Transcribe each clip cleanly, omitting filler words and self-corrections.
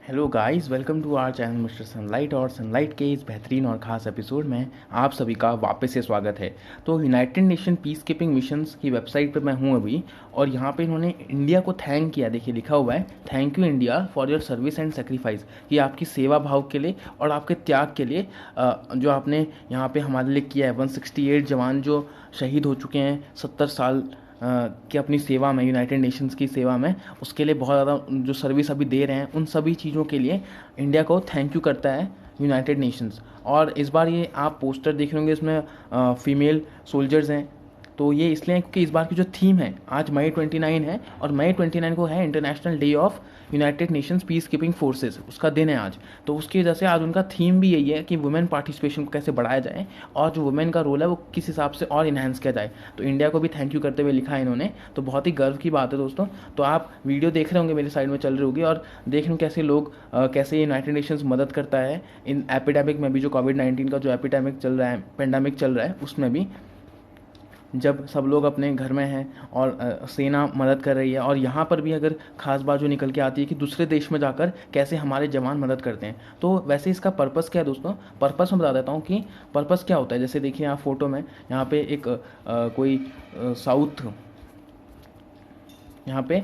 Hello guys, welcome to our channel Mister Sunlight. और Sunlight के इस बेहतरीन और ख़ास एपिसोड में आप सभी का वापस से स्वागत है। तो United nation peace keeping missions की वेबसाइट पे मैं हूँ अभी, और यहाँ पे इन्होंने इंडिया को थैंक किया। देखिए लिखा हुआ है, thank you India for your service and sacrifice. ये आपकी सेवा भाव के लिए और आपके त्याग के लिए जो आपने यहाँ पे हमारे लिए किया है। 168 जवान जो शहीद हो चुके हैं 70 साल कि अपनी सेवा में, यूनाइटेड नेशंस की सेवा में, उसके लिए बहुत ज़्यादा जो सर्विस अभी दे रहे हैं, उन सभी चीज़ों के लिए इंडिया को थैंक यू करता है यूनाइटेड नेशंस। और इस बार ये आप पोस्टर देख रहे होंगे, इसमें फीमेल सोल्जर्स हैं। तो ये इसलिए है क्योंकि इस बार की जो थीम है, आज मई 29 है, और मई 29 को है international day of United Nations peace keeping forces, उसका दिन है आज। तो उसकी वजह से आज उनका थीम भी यही है कि वुमेन पार्टिसिपेशन को कैसे बढ़ाया जाए और जो वुमेन का रोल है वो किस हिसाब से और इन्हांस किया जाए। तो इंडिया को भी थैंक यू करते हुए लिखा है इन्होंने, तो बहुत ही गर्व की बात है दोस्तों। तो आप वीडियो देख रहे होंगे, मेरी साइड में चल रही होगी, और देख रहे हो कैसे लोग कैसे यूनाइटेड नेशंस मदद करता है इन एपिडेमिक में भी, जो कोविड-19 का जो एपिडेमिक चल रहा है, पेंडेमिक चल रहा है, उसमें भी जब सब लोग अपने घर में हैं और सेना मदद कर रही है। और यहाँ पर भी अगर ख़ास बात जो निकल के आती है कि दूसरे देश में जाकर कैसे हमारे जवान मदद करते हैं। तो वैसे इसका पर्पस क्या है दोस्तों, पर्पस मैं बता देता हूँ कि पर्पस क्या होता है। जैसे देखिए आप फोटो में, यहाँ पे एक कोई साउथ, यहाँ पे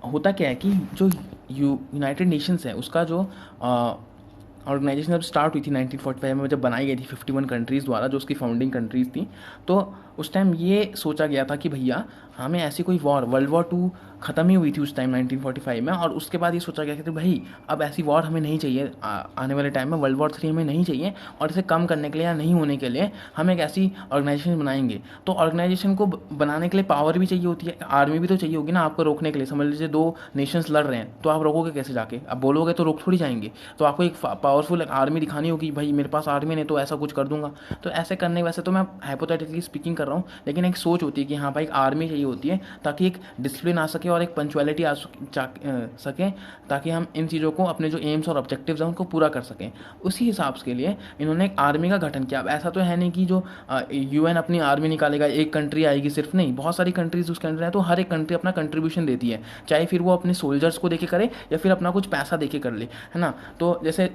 होता क्या है कि जो यूनाइटेड नेशंस है उसका जो ऑर्गेनाइजेशन जब स्टार्ट हुई थी 1945 में, जब बनाई गई थी 51 कंट्रीज़ द्वारा, जो उसकी फाउंडिंग कंट्रीज़ थी, तो उस टाइम ये सोचा गया था कि भैया हमें ऐसी कोई वॉर, वर्ल्ड वॉर 2 ख़त्म ही हुई थी उस टाइम 1945 में, और उसके बाद ये सोचा गया कि भाई अब ऐसी वॉर हमें नहीं चाहिए, आने वाले टाइम में वर्ल्ड वॉर 3 हमें नहीं चाहिए, और इसे कम करने के लिए या नहीं होने के लिए हम एक ऐसी ऑर्गेनाइजेशन बनाएंगे। तो ऑर्गेनाइजेशन को बनाने के लिए पावर भी चाहिए होती है, आर्मी भी तो चाहिए होगी ना आपको रोकने के लिए। समझ लीजिए 2 नेशंस लड़ रहे हैं, तो आप रोकोगे कैसे जाके? अब बोलोगे तो रोक थोड़ी जाएंगे। तो आपको एक पावरफुल आर्मी दिखानी होगी, भाई मेरे पास आर्मी नहीं तो ऐसा कुछ कर दूंगा। तो ऐसे करने, वैसे तो मैं हाइपोथेटिकली स्पीकिंग कर रहा हूँ, लेकिन एक सोच होती है कि हाँ भाई, एक आर्मी चाहिए होती है ताकि एक डिसिप्लिन आ सके और एक पंचुअलिटी आ सके, ताकि हम इन चीज़ों को, अपने जो एम्स और ऑब्जेक्टिव्स हैं उनको पूरा कर सकें। उसी हिसाब के लिए इन्होंने एक आर्मी का गठन किया। अब ऐसा तो है नहीं कि जो यूएन अपनी आर्मी निकालेगा, एक कंट्री आएगी सिर्फ, नहीं, बहुत सारी कंट्रीज उसके अंदर है, तो हर एक कंट्री अपना कंट्रीब्यूशन देती है, चाहे फिर वो अपने सोल्जर्स को देके करे या फिर अपना कुछ पैसा देके कर ले, है ना। तो जैसे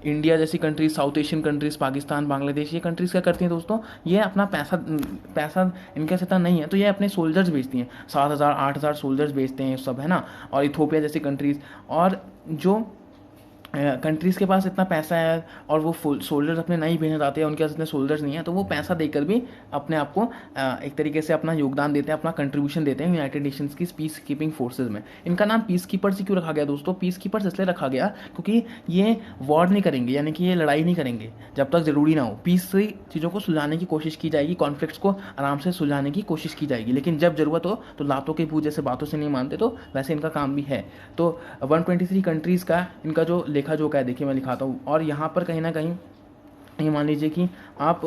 इंडिया जैसी countries, south Asian countries, Pakistan, Bangladesh, ये कंट्रीज क्या करती हैं दोस्तों, ये अपना पैसा इनके साथ नहीं है, तो ये अपने सोल्जर्स भेजती हैं, 7,000 8,000 सोल्जर्स भेजते हैं सब, है ना। और इथोपिया जैसी कंट्रीज, और जो कंट्रीज़ के पास इतना पैसा है और वो सोल्जर्स अपने नहीं भेजना चाहते हैं, उनके पास इतने सोल्जर्स नहीं है, तो वो पैसा देकर भी अपने आप को एक तरीके से अपना योगदान देते हैं, अपना कंट्रीब्यूशन देते हैं यूनाइटेड नेशंस की पीस कीपिंग फोर्सेज में। इनका नाम पीस कीपर्स ही क्यों रखा गया दोस्तों? पीस कीपर्स इसलिए रखा गया क्योंकि ये वॉर नहीं करेंगे, यानी कि ये लड़ाई नहीं करेंगे जब तक ज़रूरी ना हो। पीस से चीज़ों को सुलझाने की कोशिश की जाएगी, कॉन्फ्लिक्ट्स को आराम से सुलझाने की कोशिश की जाएगी, लेकिन जब ज़रूरत हो तो लातों के पूजे से बातों से नहीं मानते, तो वैसे इनका काम भी है। तो 123 कंट्रीज़ का इनका जो लेखा जोखा है, देखिए मैं लिखाता हूँ, और यहाँ पर कहीं ना कहीं ये मान लीजिए कि आप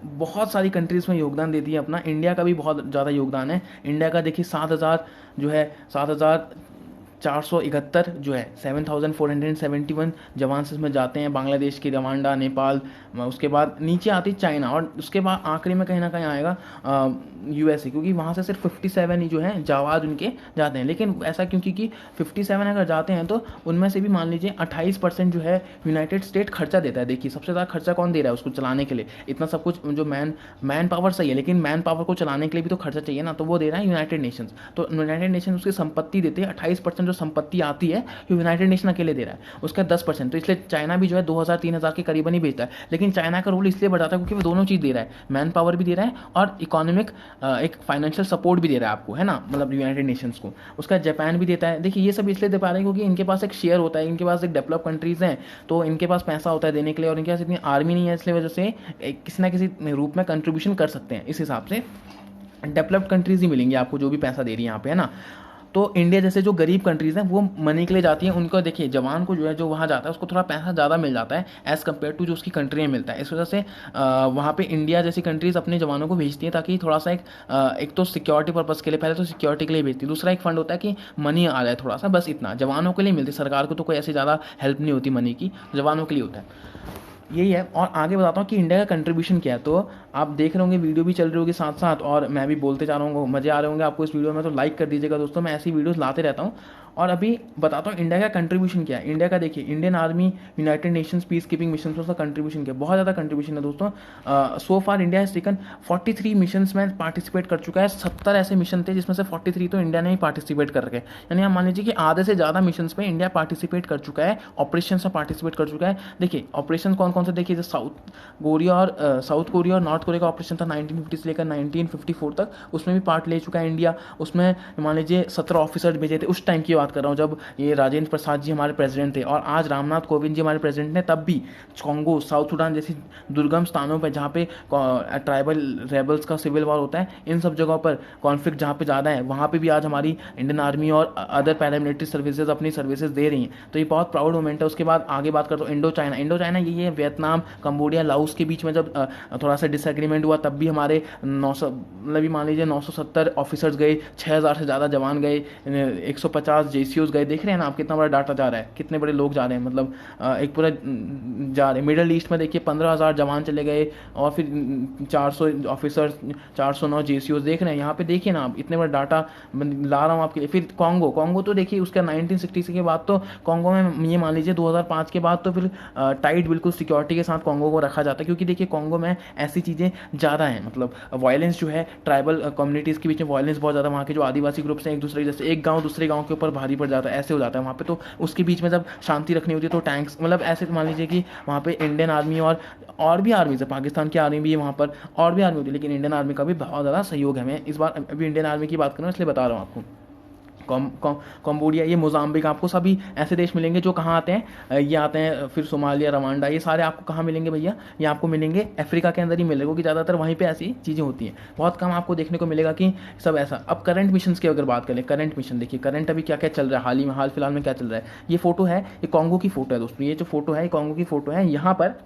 बहुत सारी कंट्रीज़ में योगदान देती है अपना। इंडिया का भी बहुत ज़्यादा योगदान है। इंडिया का देखिए 7,000 जो है, 7,471 जो है, 7,471 जवान इसमें जाते हैं। बांग्लादेश की, रवांडा, नेपाल, उसके बाद नीचे आती चाइना, और उसके बाद आखिरी में कहीं ना कहीं आएगा यूएसए, क्योंकि वहाँ से सिर्फ 57 ही जो है जावाद उनके जाते हैं। लेकिन ऐसा क्योंकि 57 अगर जाते हैं तो उनमें से भी मान लीजिए 28% जो है यूनाइटेड स्टेट खर्चा देता है। देखिए सबसे ज़्यादा खर्चा कौन दे रहा है उसको चलाने के लिए? इतना सब कुछ, जो मैन पावर सही है, लेकिन मैन पावर को चलाने के लिए भी तो खर्चा चाहिए ना, तो वो दे रहा है यूनाइटेड नेशंस। तो यूनाइटेड नेशन उसकी संपत्ति देते हैं, 28% जो संपत्ति आती है जो यूनाइटेड नेशन अकेले दे रहा है उसका 10%। तो इसलिए चाइना भी जो है 2,000-3,000 के करीबन ही बेचता है, लेकिन चाइना का रोल इसलिए बढ़ाता है क्योंकि वो दोनों चीज़ दे रहा है, मैन पावर भी दे रहा है और इकोनॉमिक एक फाइनेंशियल सपोर्ट भी दे रहा है आपको, है ना, मतलब यूनाइटेड नेशंस को। उसका जापान भी देता है। देखिए ये सब इसलिए दे पा रहे हैं क्योंकि इनके पास एक शेयर होता है, इनके पास एक डेवलप कंट्रीज़ हैं, तो इनके पास पैसा होता है देने के लिए, और इनके पास इतनी आर्मी नहीं है, इसलिए वजह से किसी ना किसी रूप में कंट्रीब्यूशन कर सकते हैं। इस हिसाब से डेवलप्ड कंट्रीज़ ही मिलेंगी आपको जो भी पैसा दे रही है यहाँ पे, है ना। तो इंडिया जैसे जो गरीब कंट्रीज़ हैं वो मनी के लिए जाती हैं, उनको देखिए जवान को जो है, जो वहाँ जाता है उसको थोड़ा पैसा ज़्यादा मिल जाता है एज़ कम्पेयर टू जो उसकी कंट्री में मिलता है। इस वजह से वहाँ पे इंडिया जैसी कंट्रीज़ अपने जवानों को भेजती है ताकि थोड़ा सा एक तो सिक्योरिटी पर्पज़ के लिए, पहले तो सिक्योरिटी के लिए भेजती है, दूसरा एक फंड होता है कि मनी आ जाए थोड़ा सा, बस इतना जवानों के लिए मिलती है। सरकार को तो कोई ऐसी ज़्यादा हेल्प नहीं होती मनी की, जवानों के लिए होता है। यही है। और आगे बताता हूँ कि इंडिया का कंट्रीब्यूशन क्या है। तो आप देख रहे होंगे, वीडियो भी चल रही होगी साथ साथ, और मैं भी बोलते जा रहा हूँ, मज़े आ रहे होंगे आपको इस वीडियो में, तो लाइक कर दीजिएगा दोस्तों। मैं ऐसी वीडियोस लाते रहता हूँ। और अभी बताता हूँ इंडिया का कंट्रीब्यूशन क्या है। इंडिया का देखिए, Indian army United Nations peace keeping mission में उसका कंट्रीब्यूशन क्या है, बहुत ज़्यादा कंट्रीब्यूशन है दोस्तों। So far India has taken 43 missions में पार्टिसिपेट कर चुका है। 70 ऐसे मिशन थे जिसमें से 43 तो इंडिया ने ही पार्टिसिपेट कर रखे, यानी आप मान लीजिए कि आधे से ज़्यादा मिशन में इंडिया पार्टिसिपेट कर चुका है, ऑपरेशन में पार्टिसिपेट कर चुका है। देखिए ऑपरेशन कौन कौन से, देखिए जैसे साउथ कोरिया और नॉर्थ कोरिया का ऑपरेशन था 1950 से लेकर 1954 तक, उसमें भी पार्ट ले चुका है इंडिया। उसमें मान लीजिए 17 ऑफिसर भेजे थे, उस टाइम की बात कर रहा हूँ जब ये राजेंद्र प्रसाद जी हमारे प्रेसिडेंट थे, और आज रामनाथ कोविंद जी हमारे प्रेसिडेंट ने, तब भी कॉन्गो, साउथ सूडान जैसी दुर्गम स्थानों पर जहाँ पे ट्राइबल रेबल्स का सिविल वॉर होता है, इन सब जगहों पर कॉन्फ्लिक्ट जहाँ पे ज़्यादा है, वहाँ पे भी आज हमारी इंडियन आर्मी और अदर पैरामिलिट्री सर्विसेज अपनी सर्विसेज दे रही हैं। तो ये बहुत प्राउड मोमेंट है। उसके बाद आगे बात करता हूँ इंडो चाइना ये वियतनाम, कंबोडिया, लाओस के बीच में जब थोड़ा सा डिसएग्रीमेंट हुआ, तब भी हमारे 900 मतलब मान लीजिए 970 ऑफिसर्स गए, 6000 से ज़्यादा जवान गए, 150 जेसीओज गए। देख रहे हैं ना आप कितना बड़ा डाटा जा रहा है, कितने बड़े लोग जा रहे हैं, मतलब एक पूरा जा रहे हैं। मिडल ईस्ट में देखिए 15,000 जवान चले गए, और फिर 400 ऑफिसर्स, 409 जेसीओज। देख रहे हैं यहाँ पे, देखिए ना आप, इतने बड़ा डाटा ला रहा हूँ आपके लिए। फिर कॉन्गो तो देखिए उसका 1960 के बाद तो कॉन्गो में ये मान लीजिए 2005 के बाद तो फिर टाइट बिल्कुल सिक्योरिटी के साथ कॉन्गो को रखा जाता है, क्योंकि देखिए कॉन्गो में ऐसी चीज़ें ज़्यादा हैं, मतलब वायलेंस जो है ट्राइबल कम्युनिटीज़ के बीच में वायलेंस बहुत ज़्यादा, वहाँ के जो आदिवासी ग्रुप्स हैं एक दूसरे, जैसे एक गांव दूसरे गांव के ऊपर भारी पड़ जाता है, ऐसे हो जाता है वहाँ पे। तो उसके बीच में जब शांति रखनी होती है तो टैंक्स, मतलब ऐसे मान लीजिए कि वहाँ पे इंडियन आर्मी और भी आर्मी है, पाकिस्तान की आर्मी भी है वहाँ पर, और भी आर्मी होती है, लेकिन इंडियन आर्मी का भी बहुत ज़्यादा सहयोग है। मैं इस बार अभी इंडियन आर्मी की बात करूँ इसलिए बता रहा हूँ आपको। कम्बोडिया, ये मोजाम्बिक, आपको सभी ऐसे देश मिलेंगे जो कहाँ आते हैं, ये आते हैं, फिर सोमालिया, रवांडा, ये सारे आपको कहाँ मिलेंगे भैया, ये आपको मिलेंगे अफ्रीका के अंदर ही मिलेगा, क्योंकि ज़्यादातर वहीं पे ऐसी चीज़ें होती हैं। बहुत कम आपको देखने को मिलेगा कि सब ऐसा। अब करंट मिशन की अगर बात करें, करंट मिशन देखिए, करंट अभी क्या क्या चल रहा है, हाल फिलहाल में क्या चल रहा है। ये फोटो है, ये कॉन्गो की फोटो है दोस्तों, ये जो फोटो है ये कॉन्गो की फोटो है। यहाँ पर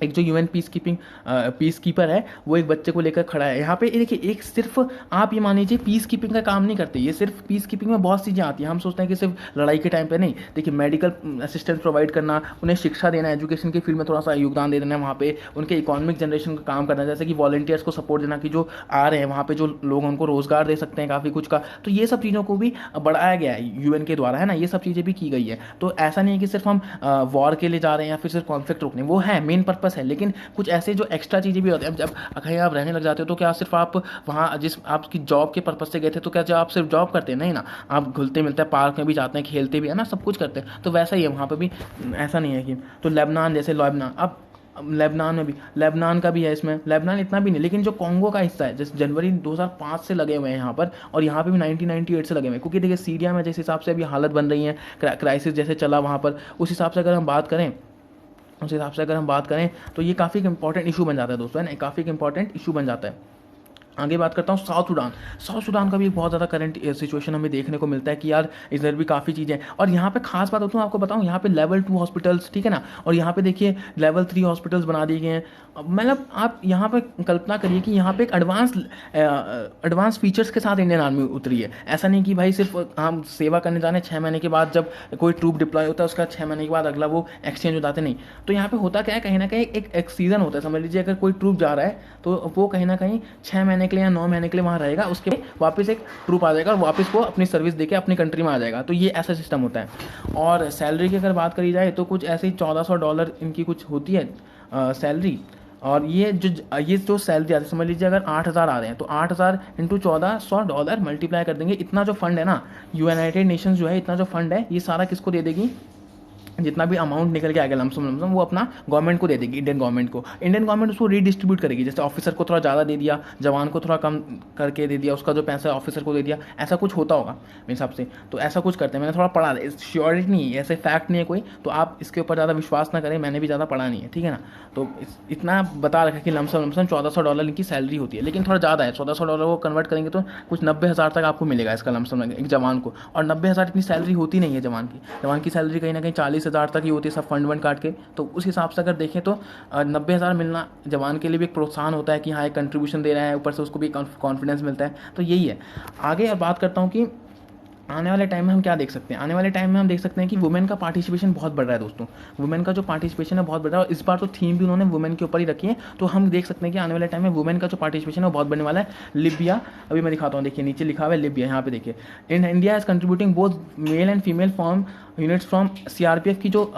एक जो यूएन पीस कीपर है वो एक बच्चे को लेकर खड़ा है। यहाँ पे देखिए, एक सिर्फ आप ये मान लीजिए पीस कीपिंग का काम नहीं करते, ये सिर्फ पीस कीपिंग में बहुत चीज़ें आती हैं। हम सोचते हैं कि सिर्फ लड़ाई के टाइम पे नहीं, देखिए मेडिकल असिस्टेंस प्रोवाइड करना, उन्हें शिक्षा देना, एजुकेशन की फील्ड में थोड़ा सा योगदान दे देना, वहाँ पे उनके इकोनॉमिक जनरेशन का काम करना, जैसे कि वॉलंटियर्स को सपोर्ट देना, कि जो आ रहे हैं वहाँ पे जो लोग उनको रोजगार दे सकते हैं काफ़ी कुछ का। तो ये सब चीज़ों को भी बढ़ाया गया है यूएन के द्वारा, है ना, ये सब चीज़ें भी की गई है। तो ऐसा नहीं है कि सिर्फ हम वॉर के लिए जा रहे हैं या फिर सिर्फ कॉन्फ्लिक्ट रोकने, वो है मेन पर्पस है, लेकिन कुछ ऐसे जो एक्स्ट्रा चीज़ें भी होती हैं। जब कहीं आप रहने लग जाते हो तो क्या सिर्फ आप वहाँ जिस आपकी जॉब के पर्पज से गए थे, तो क्या जब आप सिर्फ जॉब करते हैं, नहीं ना, आप घुलते मिलते हैं, पार्क में भी जाते हैं, खेलते भी है ना, सब कुछ करते हैं। तो वैसा ही है वहाँ पे भी, ऐसा नहीं है कि। तो लेबनान, जैसे लेबनान, अब लेबनान में भी, लेबनान का भी है इसमें, लेबनान इतना भी नहीं, लेकिन जो कॉन्गो का हिस्सा है, जैसे जनवरी 2005 से लगे हुए हैं यहाँ पर, और यहाँ पे भी 1998 से लगे हुए हैं, क्योंकि देखिए सीरिया में जिस हिसाब से अभी हालत बन रही है, क्राइसिस जैसे चला वहाँ पर, उस हिसाब से अगर हम बात करें तो ये काफ़ी इंपॉर्टेंट इशू बन जाता है दोस्तों, है ना, काफ़ी इंपॉर्टेंट इशू बन जाता है। आगे बात करता हूँ साउथ सूडान का भी एक बहुत ज़्यादा करंट सिचुएशन हमें देखने को मिलता है कि यार इधर भी काफ़ी चीज़ें हैं। और यहाँ पे खास बात होती है, आपको बताऊँ, यहाँ पे लेवल 2 हॉस्पिटल्स, ठीक है ना, और यहाँ पे देखिए लेवल 3 हॉस्पिटल्स बना दिए गए हैं। मतलब आप यहाँ पे कल्पना करिए कि यहाँ पे एक एडवांस फीचर्स के साथ इंडियन आर्मी उतरी है। ऐसा नहीं कि भाई सिर्फ हम सेवा करने जाने, 6 महीने के बाद जब कोई ट्रूप डिप्लॉय होता है उसका 6 महीने के बाद अगला वो एक्सचेंज हो जाते, नहीं। तो यहाँ पे होता क्या है, कहीं ना कहीं एक सीजन होता है, समझ लीजिए अगर कोई ट्रूप जा रहा है तो वो कहीं ना कहीं 6 महीने के लिए या 9 महीने के लिए वहाँ रहेगा, उसके वापस एक ट्रूप आ जाएगा और वापस वो अपनी सर्विस देके अपनी कंट्री में आ जाएगा। तो ये ऐसा सिस्टम होता है। और सैलरी की अगर बात करी जाए तो कुछ ऐसे ही $1400 इनकी कुछ होती है सैलरी। और ये जो सैलरी आती है, समझ लीजिए अगर 8,000 आ रहे हैं तो 8,000 इंटू $1400 मल्टीप्लाई कर देंगे। इतना जो फंड है ना, यूनाइटेड नेशंस जो है, इतना जो फंड है, ये सारा किसको दे देगी, जितना भी अमाउंट निकल के आएगा लमसम वो अपना गवर्नमेंट को दे देगी, इंडियन गवर्नमेंट उसको रीडिस्ट्रीब्यूट करेगी। जैसे ऑफिसर को थोड़ा ज़्यादा दे दिया, जवान को थोड़ा कम करके दे दिया, उसका जो पैसा ऑफिसर को दे दिया, ऐसा कुछ होता होगा मेरे हिसाब से। तो ऐसा कुछ करते हैं, मैंने थोड़ा पढ़ा है, श्योरिटी नहीं है, ऐसे फैक्ट नहीं है कोई, तो आप इसके ऊपर ज़्यादा विश्वास ना करें, मैंने भी ज़्यादा पढ़ा नहीं है, ठीक है ना। तो इतना बता रखा कि लमसम $1400 इनकी सैलरी होती है, लेकिन थोड़ा ज़्यादा है। $1400 को कन्वर्ट करेंगे तो कुछ 90,000 तक आपको मिलेगा इसका लमसम एक जवान को। और 90,000 इतनी सैलरी होती नहीं है जवान की सैलरी कहीं ना कहीं 40,000 तक ही होती है, सब फंड काट के। तो उस हिसाब से अगर देखें तो 90,000 मिलना जवान के लिए भी एक प्रोत्साहन होता है कि हाँ एक कंट्रीब्यूशन दे रहा है, ऊपर से उसको भी कॉन्फिडेंस मिलता है। तो यही है। आगे और बात करता हूँ कि आने वाले टाइम में हम क्या देख सकते हैं, आने वाले टाइम में हम देख सकते हैं कि वुमेन का पार्टिसिपेशन बहुत बढ़ रहा है दोस्तों। वुमेन का जो पार्टिसिपेशन है बहुत बढ़ रहा है, और इस बार तो थीम भी उन्होंने वुमेन के ऊपर ही रखी है। तो हम देख सकते हैं कि आने वाले टाइम में वुमेन का जो पार्टिसिपेशन है वो बहुत बढ़ने वाला है। लिबिया, अभी मैं दिखाता हूँ, देखिए नीचे लिखा हुआ है लिबिया, यहाँ पे देखिए, in India is contributing both male and female form units from CRPF की जो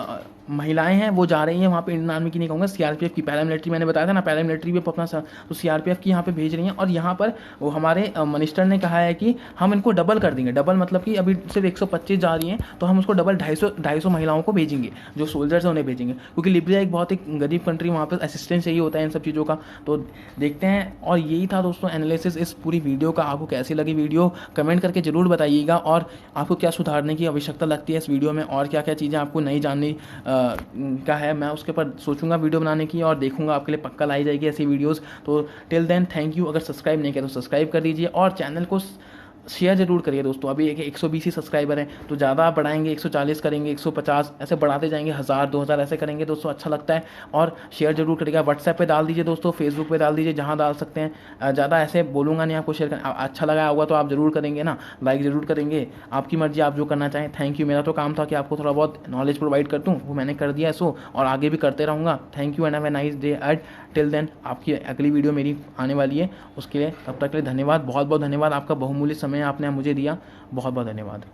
महिलाएं हैं वो जा रही हैं वहाँ पे, इंडियन आर्मी की नहीं कहूँगा, सीआरपीएफ की, पैरामिलिट्री मैंने बताया था ना, पैरामिलिट्री भी अपना तो सीआरपीएफ की यहाँ पे भेज रही हैं। और यहाँ पर वो हमारे मिनिस्टर ने कहा है कि हम इनको डबल कर देंगे। डबल मतलब कि अभी सिर्फ 125 जा रही हैं, तो हम उसको डबल 250 महिलाओं को भेजेंगे, जो सोल्जर्स हैं उन्हें भेजेंगे, क्योंकि लिबिया एक बहुत ही गरीब कंट्री, वहाँ पर असिस्टेंस चाहिए होता है इन सब चीज़ों का। तो देखते हैं। और यही था दोस्तों एनालिसिस इस पूरी वीडियो का। आपको कैसी लगी वीडियो कमेंट करके ज़रूर बताइएगा, और आपको क्या सुधारने की आवश्यकता लगती है इस वीडियो में, और क्या क्या चीज़ें आपको नहीं जाननी का है, मैं उसके ऊपर सोचूंगा वीडियो बनाने की, और देखूंगा आपके लिए पक्का लाई जाएगी ऐसी वीडियोस। तो टिल देन थैंक यू। अगर सब्सक्राइब नहीं किया तो सब्सक्राइब कर दीजिए, और चैनल को शेयर जरूर करिए दोस्तों। अभी एक 120 ही सब्सक्राइबर हैं, तो ज़्यादा आप बढ़ाएंगे, 140 करेंगे, 150 ऐसे बढ़ाते जाएंगे, 1000 2000 ऐसे करेंगे दोस्तों, अच्छा लगता है। और शेयर जरूर करिएगा, व्हाट्सएप पे डाल दीजिए दोस्तों, फेसबुक पे डाल दीजिए, जहाँ डाल सकते हैं। ज़्यादा ऐसे बोलूँगा नहीं आपको, शेयर करना अच्छा लगा होगा तो आप ज़रूर करेंगे ना, लाइक ज़रूर करेंगे, आपकी मर्जी, आप जो करना चाहें। Thank you. मेरा तो काम था कि आपको थोड़ा बहुत नॉलेज प्रोवाइड कर दूँ, वो मैंने कर दिया सो, और आगे भी करते रहूँगा। Thank you and have a nice day एट। टिल देन आपकी अगली वीडियो मेरी आने वाली है, उसके लिए तब तक के लिए धन्यवाद, बहुत बहुत धन्यवाद। आपका बहुमूल्य समय आपने मुझे दिया, बहुत बहुत धन्यवाद।